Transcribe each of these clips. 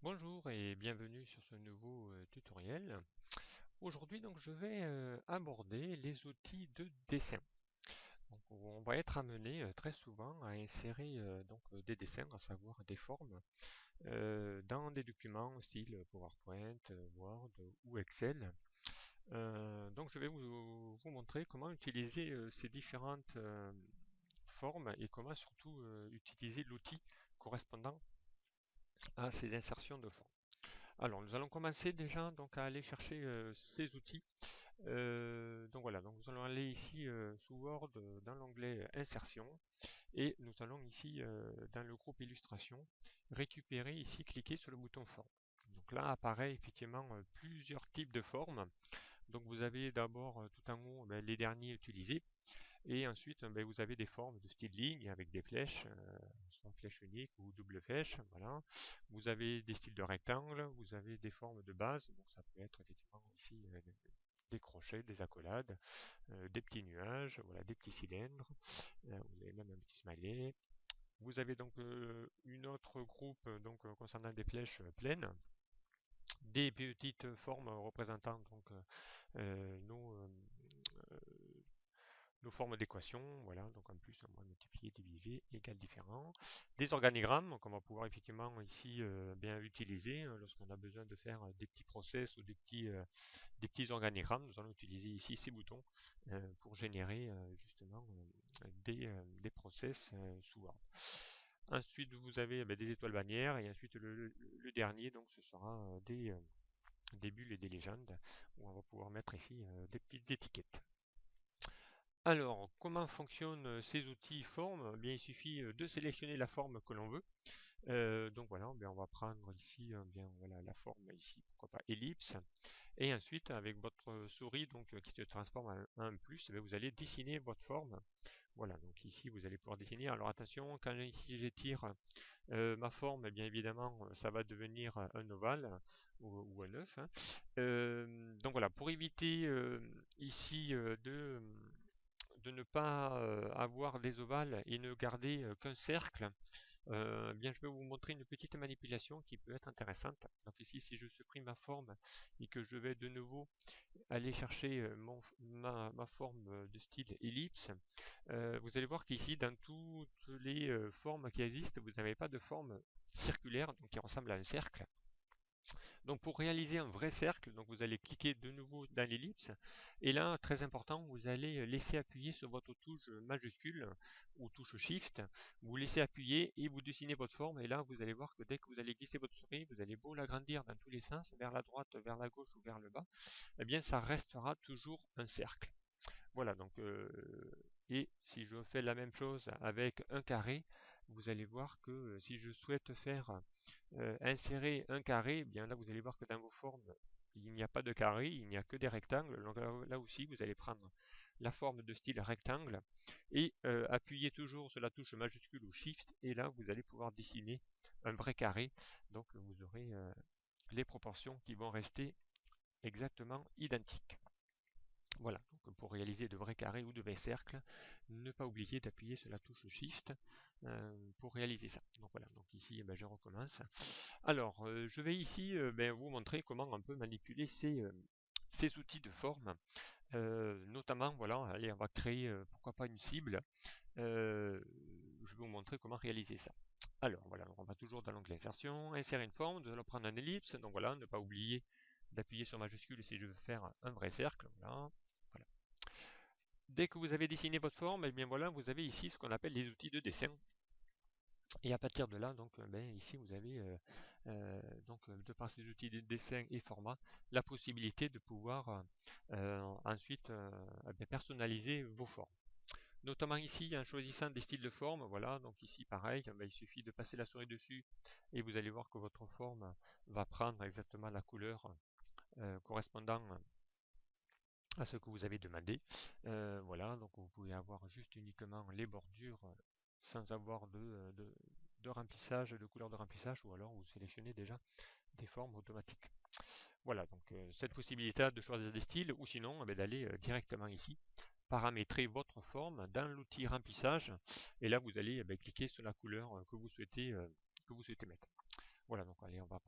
Bonjour et bienvenue sur ce nouveau tutoriel. Aujourd'hui donc je vais aborder les outils de dessin. Donc, on va être amené très souvent à insérer des dessins, à savoir des formes, dans des documents style PowerPoint, Word ou Excel. Donc je vais vous montrer comment utiliser ces différentes formes et comment surtout utiliser l'outil correspondant à ces insertions de formes. Alors, nous allons commencer déjà donc à aller chercher ces outils. Donc voilà, donc nous allons aller ici sous Word dans l'onglet Insertion et nous allons ici dans le groupe Illustration récupérer ici, cliquer sur le bouton Forme. Donc là apparaît effectivement plusieurs types de formes. Donc vous avez d'abord tout en haut les derniers utilisés. Et ensuite, vous avez des formes de style ligne avec des flèches, soit flèche unique ou double flèche. Voilà. Vous avez des styles de rectangle, vous avez des formes de base. Donc ça peut être effectivement ici des crochets, des accolades, des petits nuages, voilà, des petits cylindres. Vous avez même un petit smiley. Vous avez donc une autre groupe concernant des flèches pleines, des petites formes représentant euh, nos formes d'équation, voilà, donc en plus on va multiplier, diviser, égal, différent. Des organigrammes qu'on va pouvoir effectivement ici bien utiliser lorsqu'on a besoin de faire des petits process ou des petits organigrammes. Nous allons utiliser ici ces boutons pour générer justement des process sous Word. Ensuite vous avez des étoiles bannières et ensuite le dernier donc ce sera des bulles et des légendes où on va pouvoir mettre ici des petites étiquettes. Alors, comment fonctionnent ces outils formes? Eh bien, il suffit de sélectionner la forme que l'on veut. Donc voilà, on va prendre ici voilà, la forme ici, pourquoi pas ellipse. Et ensuite, avec votre souris qui se transforme en un plus, vous allez dessiner votre forme. Voilà, donc ici vous allez pouvoir dessiner. Alors attention, quand ici j'étire ma forme, bien évidemment, ça va devenir un ovale ou un œuf, hein. Donc voilà, pour éviter ici de ne pas avoir des ovales et ne garder qu'un cercle, bien je vais vous montrer une petite manipulation qui peut être intéressante. Donc ici, si je supprime ma forme et que je vais de nouveau aller chercher ma forme de style ellipse, vous allez voir qu'ici, dans toutes les formes qui existent, vous n'avez pas de forme circulaire, donc qui ressemble à un cercle. Donc pour réaliser un vrai cercle, donc vous allez cliquer de nouveau dans l'ellipse et là, très important, vous allez laisser appuyer sur votre touche majuscule ou touche Shift. Vous laissez appuyer et vous dessinez votre forme et là, vous allez voir que dès que vous allez glisser votre souris, vous allez beau l'agrandir dans tous les sens, vers la droite, vers la gauche ou vers le bas, eh bien ça restera toujours un cercle. Voilà, donc et si je fais la même chose avec un carré, vous allez voir que si je souhaite faire insérer un carré, eh bien là vous allez voir que dans vos formes, il n'y a pas de carré, il n'y a que des rectangles. Donc là aussi, vous allez prendre la forme de style rectangle et appuyer toujours sur la touche majuscule ou Shift et là vous allez pouvoir dessiner un vrai carré. Donc vous aurez les proportions qui vont rester exactement identiques. Voilà, donc pour réaliser de vrais carrés ou de vrais cercles, ne pas oublier d'appuyer sur la touche Shift pour réaliser ça. Donc voilà, donc ici je recommence. Alors, je vais ici vous montrer comment on peut manipuler ces outils de forme. Notamment, voilà, allez, on va créer, pourquoi pas une cible. Je vais vous montrer comment réaliser ça. Alors, voilà, on va toujours dans l'onglet insertion, insérer une forme, nous allons prendre un ellipse. Donc voilà, ne pas oublier d'appuyer sur majuscule si je veux faire un vrai cercle. Voilà. Voilà. Dès que vous avez dessiné votre forme, et bien voilà, vous avez ici ce qu'on appelle les outils de dessin. Et à partir de là, ici vous avez, de par ces outils de dessin et format, la possibilité de pouvoir ensuite personnaliser vos formes. Notamment ici, en choisissant des styles de forme, voilà, donc ici pareil, il suffit de passer la souris dessus et vous allez voir que votre forme va prendre exactement la couleur correspondant à ce que vous avez demandé. Voilà, donc vous pouvez avoir juste uniquement les bordures sans avoir de remplissage, de couleur de remplissage, ou alors vous sélectionnez déjà des formes automatiques. Voilà, donc cette possibilité de choisir des styles, ou sinon d'aller directement ici, paramétrer votre forme dans l'outil remplissage, et là vous allez cliquer sur la couleur que vous souhaitez mettre. Voilà, donc allez, on va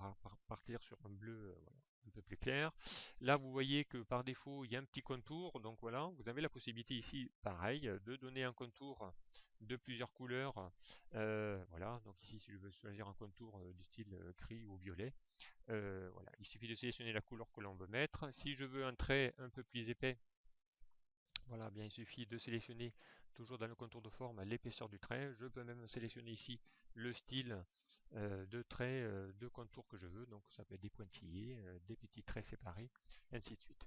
partir sur un bleu voilà, un peu plus clair. Là, vous voyez que par défaut, il y a un petit contour. Donc voilà, vous avez la possibilité ici, pareil, de donner un contour de plusieurs couleurs. Voilà, donc ici, si je veux choisir un contour du style gris ou violet, voilà, il suffit de sélectionner la couleur que l'on veut mettre. Si je veux un trait un peu plus épais, voilà, bien il suffit de sélectionner toujours dans le contour de forme l'épaisseur du trait. Je peux même sélectionner ici le style de trait de contour que je veux. Donc ça peut être des pointillés, des petits traits séparés, ainsi de suite.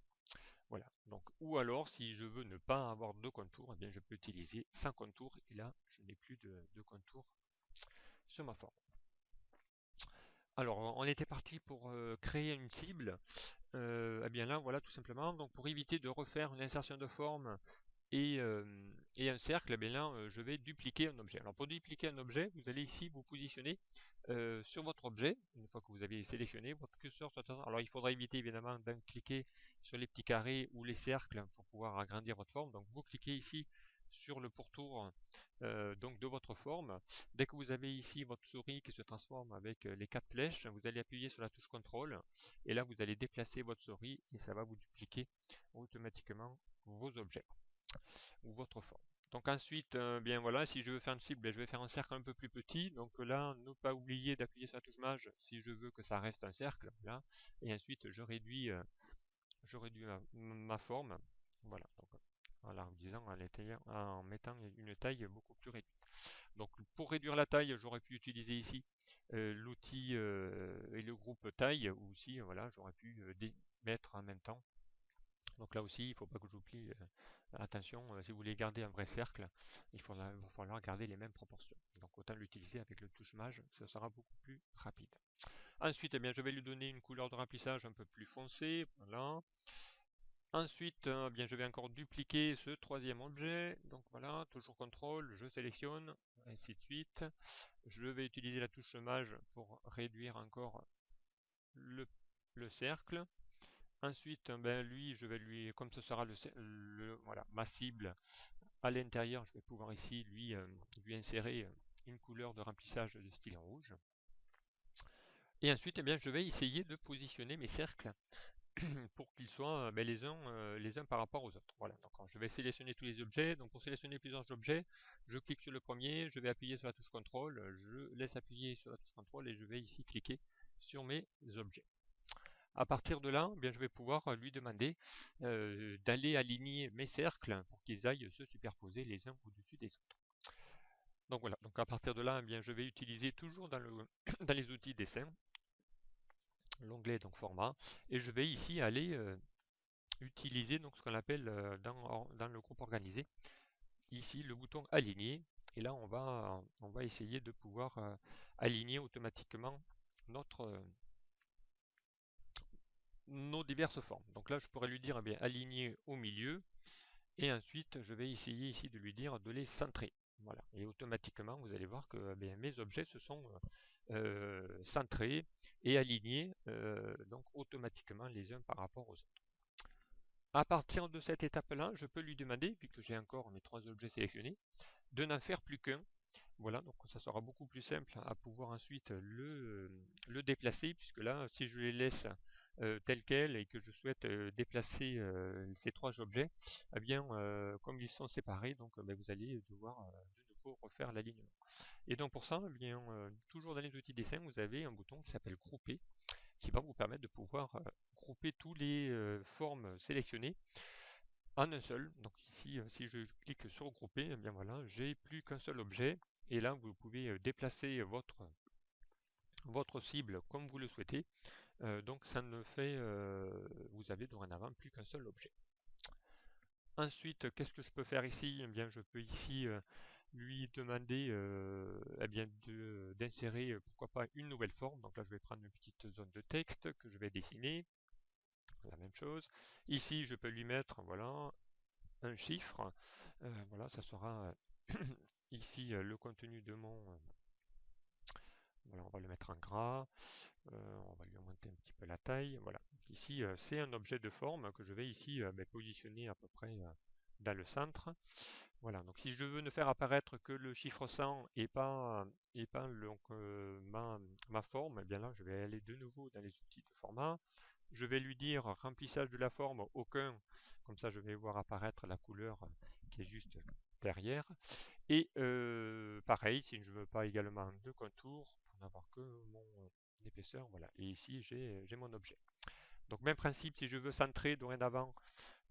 Voilà. Donc, ou alors si je veux ne pas avoir de contour, eh bien je peux utiliser sans contour. Et là, je n'ai plus de contour sur ma forme. Alors, on était parti pour créer une cible. Eh bien là, voilà, tout simplement. Donc, pour éviter de refaire une insertion de forme et, un cercle, eh bien là, je vais dupliquer un objet. Alors pour dupliquer un objet, vous allez ici vous positionner sur votre objet, une fois que vous avez sélectionné votre curseur. Alors il faudra éviter évidemment de cliquer sur les petits carrés ou les cercles pour pouvoir agrandir votre forme. Donc vous cliquez ici sur le pourtour donc de votre forme. Dès que vous avez ici votre souris qui se transforme avec les 4 flèches, vous allez appuyer sur la touche CTRL et là vous allez déplacer votre souris et ça va vous dupliquer automatiquement vos objets ou votre forme. Donc ensuite, bien voilà, si je veux faire une cible, je vais faire un cercle un peu plus petit. Donc là, ne pas oublier d'appuyer sur la touche Maj si je veux que ça reste un cercle. Là. Et ensuite, je réduis ma forme. Voilà. Donc, voilà, en disant en mettant une taille beaucoup plus réduite. Donc pour réduire la taille, j'aurais pu utiliser ici l'outil et le groupe taille, ou aussi voilà, j'aurais pu mettre en même temps. Donc là aussi, il ne faut pas que j'oublie, attention, si vous voulez garder un vrai cercle, il va falloir garder les mêmes proportions. Donc autant l'utiliser avec le touche Maj, ça sera beaucoup plus rapide. Ensuite, eh bien, je vais lui donner une couleur de remplissage un peu plus foncée. Voilà. Ensuite, bien, je vais encore dupliquer ce troisième objet. Donc voilà, toujours CTRL, je sélectionne, ainsi de suite. Je vais utiliser la touche Maj pour réduire encore le, le cercle. Ensuite, ben, lui, je vais lui, comme ce sera voilà, ma cible à l'intérieur, je vais pouvoir ici lui insérer une couleur de remplissage de style rouge. Et ensuite, eh bien, je vais essayer de positionner mes cercles pour qu'ils soient ben, les uns par rapport aux autres. Voilà, donc je vais sélectionner tous les objets. Donc pour sélectionner plusieurs objets, je clique sur le premier, je vais appuyer sur la touche CTRL, je laisse appuyer sur la touche CTRL et je vais ici cliquer sur mes objets. À partir de là, eh bien, je vais pouvoir lui demander d'aller aligner mes cercles pour qu'ils aillent se superposer les uns au-dessus des autres. Donc voilà, donc à partir de là, eh bien, je vais utiliser toujours dans, dans les outils dessin, l'onglet donc format, et je vais ici aller utiliser donc, ce qu'on appelle dans le groupe organisé, ici le bouton aligner, et là on va essayer de pouvoir aligner automatiquement nos diverses formes. Donc là, je pourrais lui dire eh bien, aligner au milieu, et ensuite, je vais essayer ici de lui dire de les centrer. Voilà. Et automatiquement, vous allez voir que eh bien, mes objets se sont centrés et alignés donc automatiquement les uns par rapport aux autres. À partir de cette étape-là, je peux lui demander, vu que j'ai encore mes 3 objets sélectionnés, de n'en faire plus qu'un. Voilà, donc ça sera beaucoup plus simple à pouvoir ensuite le déplacer, puisque là, si je les laisse tels quels et que je souhaite déplacer ces 3 objets, eh bien, comme ils sont séparés, donc ben, vous allez devoir de nouveau refaire l'alignement. Et donc pour ça, eh bien, toujours dans les outils dessin, vous avez un bouton qui s'appelle grouper, qui va vous permettre de pouvoir grouper tous les formes sélectionnées en un seul. Donc ici, si je clique sur grouper, eh bien voilà, j'ai plus qu'un seul objet. Et là, vous pouvez déplacer votre cible comme vous le souhaitez. Donc ça ne fait, vous avez dorénavant plus qu'un seul objet. Ensuite, qu'est-ce que je peux faire ici? Eh bien, je peux ici lui demander eh bien d'insérer, pourquoi pas, une nouvelle forme. Donc là, je vais prendre une petite zone de texte que je vais dessiner. La même chose. Ici, je peux lui mettre, voilà, un chiffre. Voilà, ça sera ici le contenu de voilà, on va le mettre en gras. On va lui augmenter un petit peu la taille. Voilà. Ici, c'est un objet de forme que je vais ici positionner à peu près dans le centre. Voilà, donc si je veux ne faire apparaître que le chiffre 100 et pas donc, ma forme, eh bien là je vais aller de nouveau dans les outils de format. Je vais lui dire remplissage de la forme aucun, comme ça je vais voir apparaître la couleur qui est juste derrière. Et pareil, si je ne veux pas également de contour, pour n'avoir que mon épaisseur, voilà. Et ici j'ai mon objet. Donc même principe, si je veux centrer dorénavant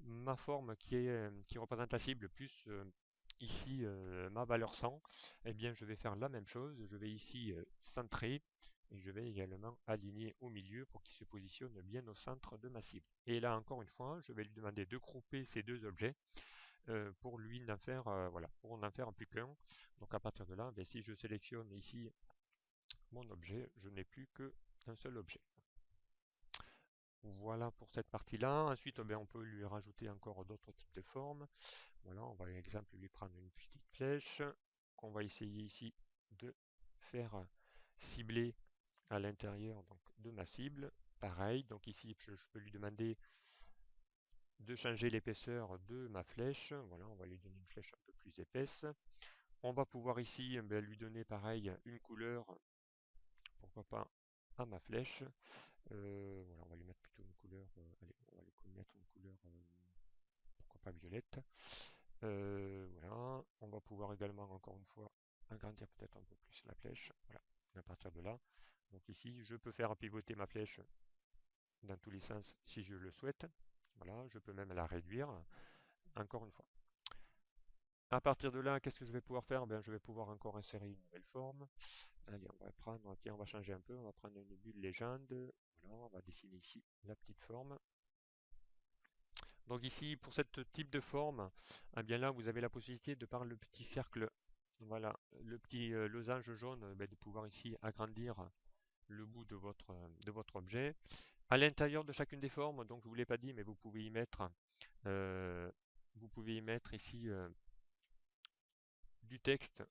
ma forme qui représente la cible plus ici ma valeur 100, eh bien je vais faire la même chose. Je vais ici centrer et je vais également aligner au milieu pour qu'il se positionne bien au centre de ma cible. Et là encore une fois, je vais lui demander de grouper ces deux objets pour lui en faire voilà, pour n'en faire plus qu'un. Donc à partir de là, ben, si je sélectionne ici mon objet, je n'ai plus qu'un seul objet. Voilà pour cette partie-là. Ensuite, ben, on peut lui rajouter encore d'autres types de formes. Voilà, on va par exemple lui prendre une petite flèche qu'on va essayer ici de faire cibler à l'intérieur donc, de ma cible. Pareil, donc ici je peux lui demander de changer l'épaisseur de ma flèche. Voilà, on va lui donner une flèche un peu plus épaisse. On va pouvoir ici ben, lui donner pareil une couleur, pourquoi pas à ma flèche. Voilà, on va lui mettre plutôt une couleur, allez, on va lui mettre une couleur, pourquoi pas violette. Voilà, on va pouvoir également encore une fois agrandir peut-être un peu plus la flèche. Voilà, à partir de là. Donc ici, je peux faire pivoter ma flèche dans tous les sens si je le souhaite. Voilà, je peux même la réduire encore une fois. À partir de là, qu'est-ce que je vais pouvoir faire? Ben, je vais pouvoir encore insérer une nouvelle forme. Allez, on va prendre, tiens, on va changer un peu, on va prendre une bulle légende. Voilà, on va dessiner ici la petite forme. Donc ici, pour ce type de forme, eh bien là, vous avez la possibilité de par le petit cercle, voilà, le petit losange jaune, ben, de pouvoir ici agrandir le bout de votre objet. À l'intérieur de chacune des formes, donc je ne vous l'ai pas dit, mais euh, vous pouvez y mettre ici du texte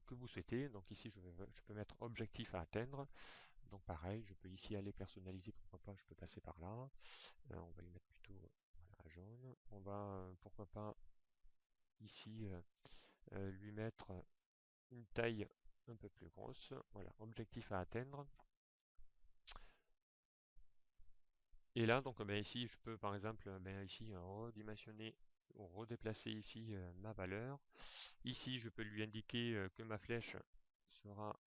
que vous souhaitez. Donc ici, je peux mettre objectif à atteindre. Donc pareil, je peux ici aller personnaliser, pourquoi pas, je peux passer par là. On va lui mettre plutôt voilà, jaune. On va, pourquoi pas, ici lui mettre une taille un peu plus grosse. Voilà, objectif à atteindre. Et là, donc ben, ici, je peux par exemple ben, ici redimensionner ou redéplacer ici ma valeur. Ici, je peux lui indiquer que ma flèche sera,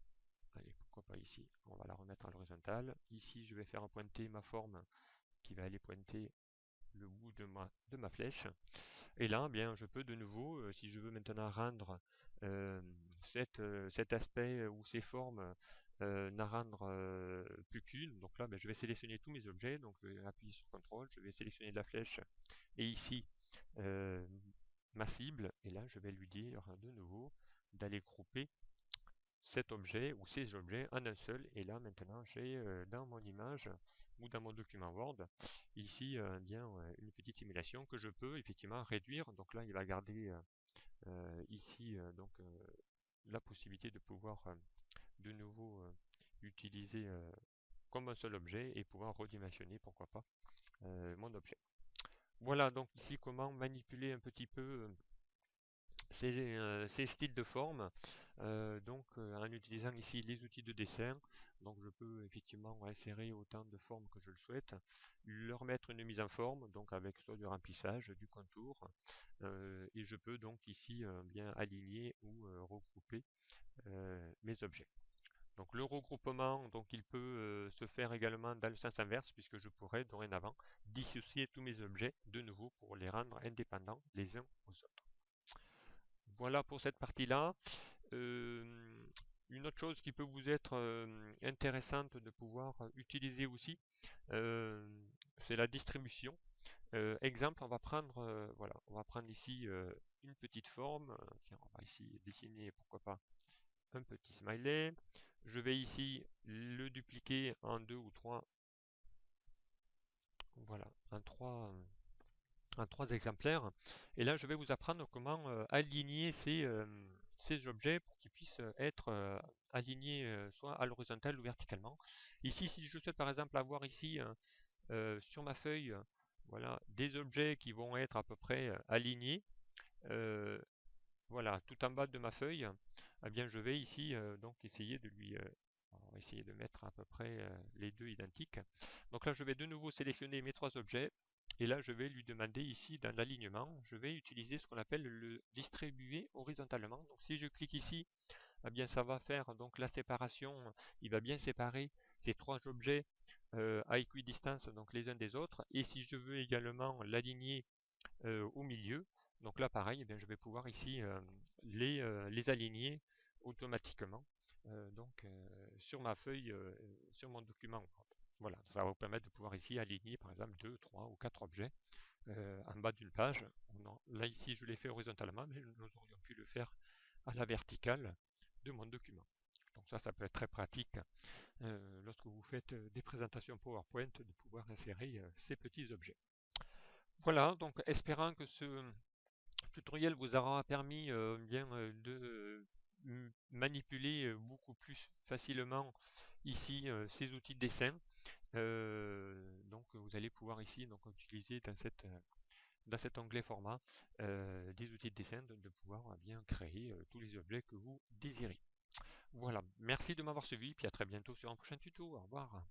allez, pourquoi pas ici, on va la remettre à l'horizontale. Ici, je vais faire pointer ma forme qui va aller pointer le bout de ma flèche. Et là, bien, je peux de nouveau, si je veux maintenant rendre euh, cet aspect ou ces formes, n'en rendre plus qu'une. Donc là, ben, je vais sélectionner tous mes objets. Donc je vais appuyer sur CTRL, je vais sélectionner la flèche et ici euh, ma cible. Et là, je vais lui dire de nouveau d'aller grouper cet objet ou ces objets en un seul. Et là, maintenant, j'ai dans mon image ou dans mon document Word, ici, bien une petite simulation que je peux effectivement réduire. Donc là, il va garder ici la possibilité de pouvoir de nouveau utiliser comme un seul objet et pouvoir redimensionner, pourquoi pas, mon objet. Voilà donc ici comment manipuler un petit peu ces styles de forme, en utilisant ici les outils de dessin. Donc je peux effectivement insérer autant de formes que je le souhaite, leur mettre une mise en forme, donc avec soit du remplissage, du contour, et je peux donc ici bien aligner ou regrouper mes objets. Donc le regroupement, donc il peut se faire également dans le sens inverse, puisque je pourrais dorénavant dissocier tous mes objets de nouveau pour les rendre indépendants les uns aux autres. Voilà pour cette partie-là. Euh, une autre chose qui peut vous être intéressante de pouvoir utiliser aussi, euh, c'est la distribution. Exemple, on va prendre ici une petite forme. Tiens, on va ici dessiner, pourquoi pas, un petit smiley. Je vais ici le dupliquer en deux ou trois, voilà, en trois exemplaires. Et là, je vais vous apprendre comment aligner ces objets pour qu'ils puissent être alignés soit à l'horizontale ou verticalement. Ici, si je souhaite par exemple avoir ici sur ma feuille voilà, des objets qui vont être à peu près alignés, voilà, tout en bas de ma feuille, eh bien, je vais ici donc essayer de lui on va essayer de mettre à peu près les deux identiques. Donc là, je vais de nouveau sélectionner mes trois objets. Et là, je vais lui demander ici, dans l'alignement, je vais utiliser ce qu'on appelle le distribuer horizontalement. Donc si je clique ici, eh bien ça va faire donc la séparation. Il va bien séparer ces trois objets à équidistance, donc les uns des autres. Et si je veux également l'aligner au milieu, donc là pareil, eh bien, je vais pouvoir ici les aligner automatiquement sur ma feuille, sur mon document Word. Voilà, ça va vous permettre de pouvoir ici aligner par exemple 2, 3 ou 4 objets en bas d'une page. Là ici je l'ai fait horizontalement, mais nous aurions pu le faire à la verticale de mon document. Donc ça peut être très pratique lorsque vous faites des présentations PowerPoint de pouvoir insérer ces petits objets. Voilà, donc espérant que ce tutoriel vous aura permis de manipuler beaucoup plus facilement ici ces outils de dessin. Donc vous allez pouvoir ici donc utiliser dans cet onglet format des outils de dessin de pouvoir bien créer tous les objets que vous désirez. Voilà, merci de m'avoir suivi, puis à très bientôt sur un prochain tuto. Au revoir.